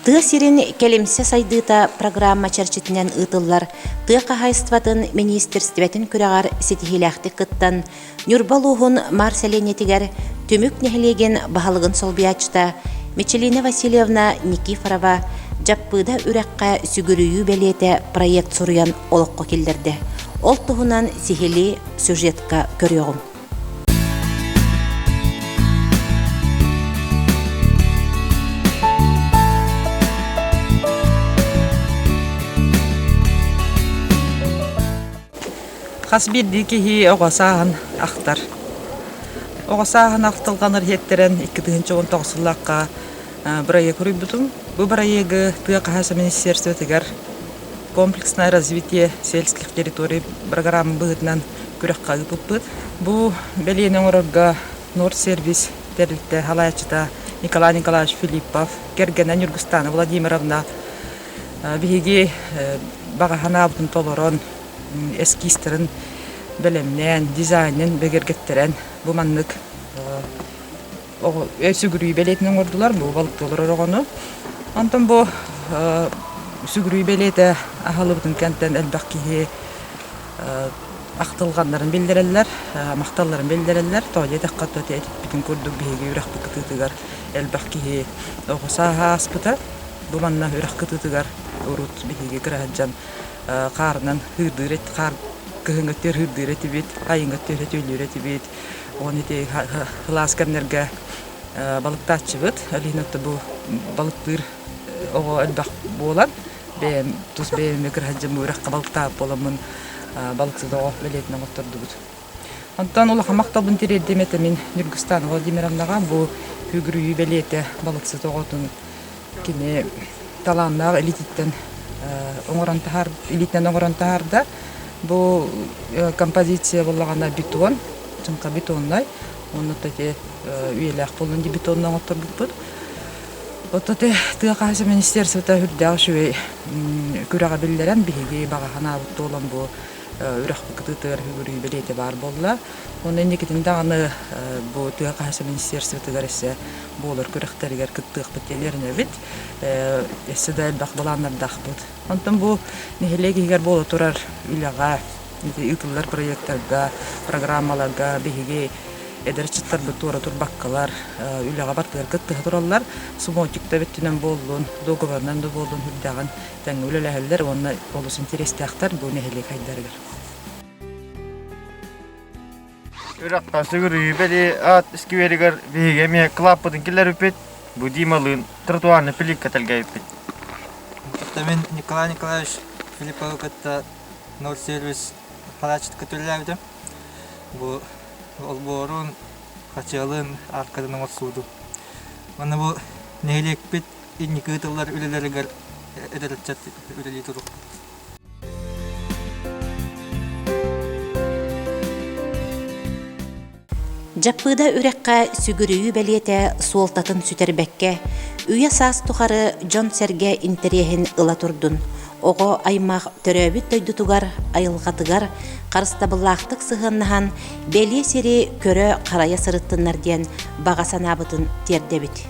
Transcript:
Тыа сирин келемсе сайдыта программа чарчитинен ытыллар тыа кахайстватын министерстветін күрәгар сетихиләхти кыттан Нюрбалуғын марселенетигер төмүк нехлеген бахалыгын солбиячта Мечелина Васильевна Никифорова жаппыда үрәккә сүгүрүйүү белете проект суруян олоққа келдерді. Ол туһунан сихили сюжетка көрөөгүм. Хасбирди кихи оғасаһын ақтар. Оғасаһын ақтылғаныр хеттерен 2019-лаққа проект құрыбытым. Бұл проекты тыа қахаса министерствотыгар комплексное развитие сельских территорий программы бұғытынан күрәққа ұпыппыт. Бұл бәлейінің орырға Нордсервис тәрілтті халайчыта Николай Николаевич Филиппов, Кергена Нюргустана Владимировна бігі бағахана бұтын толырын эскистерин белемнен, дизайнын бегергеттерен бу маннык сүгүрүй белетинен ордулар, бу балыктолор орогону. Антон бу сүгүрүй белете ахалыбытын кенттен элбакки актылганларын билдирелер, макталларын билдирелер. Тоje таккатта бүтүн көрдүк биги үрак быкытыгар элбакки огосаа аспыта. Бу манна үрак кытыгар урут биги граждан қарынан хырдырет, қар көхіңгіттер хырдырет бит, айыңгіттер өтөлірет бит. Оны де хыласкернерге балықтатшы бит. Әлейінетті бұл балықтыр оғы әлбақ болан. Бәйім, тұс бәйім өкір хаджым өраққа балықтап боламын балықсыз оғы білетінен отырды бұд. Антан олаға мақтабын терелдеметі мен Нюргустан Владимировнаға бұл үгірі білеті балықсыз оғытын кене таланнағы элититтен оңорантахар илитнен оңорантахарда бу композиция боллагана бетон, чынка бетоннай, оны тете үелек болун ди бетоннан отурбут. Ототе тыа кайсы министерствота хүрдөгү шүй күрәгә биллерен биги багахана толон бу үрәк быкытыр хүрү белете бар болла. Оны никетин дагы бу тыа кайсы министерствота гаресе болор күрәктәргә кыттык бетелерне бит. Эсседә бак баланнар дахбыт. Антон бу нехелегигер боло турар үләгә, итүләр проектларга, программаларга биги эдерчиттер бутура турбаккалар, үләгә бартыр кытты тураллар, сумотикта беттинен болдун, договорнан да болдун хүрдәгән тәң үләләһәлләр, онна олус интерестәхтәр бу нехелег хайдәргә. Үрәккә сүгүрү беле ат искиберигер биге ме клаппыдын киллер үпет. Бу дималын тротуарны плитка телгәйп. Мен Николай Николаевич Филиппов катта Нордсервис халачыт көтөлләвде. Бу олборун хачалын аркадан отсуду. Мана бу нелек бит инни кытыллар үлелергә эдерчат үлели туру. Жаппыда үрәккә сүгүрүйүү белете суолтатын сүтербекке, үйе саас тухары Джон Серге интерехин ыла турдун. Ого аймақ төрөбүт тойдутугар, айылғатыгар, қарыстабыллақтық сығыннахан, беле сери көрі қарая сырыттыннар ден баға санабытын тердебіт.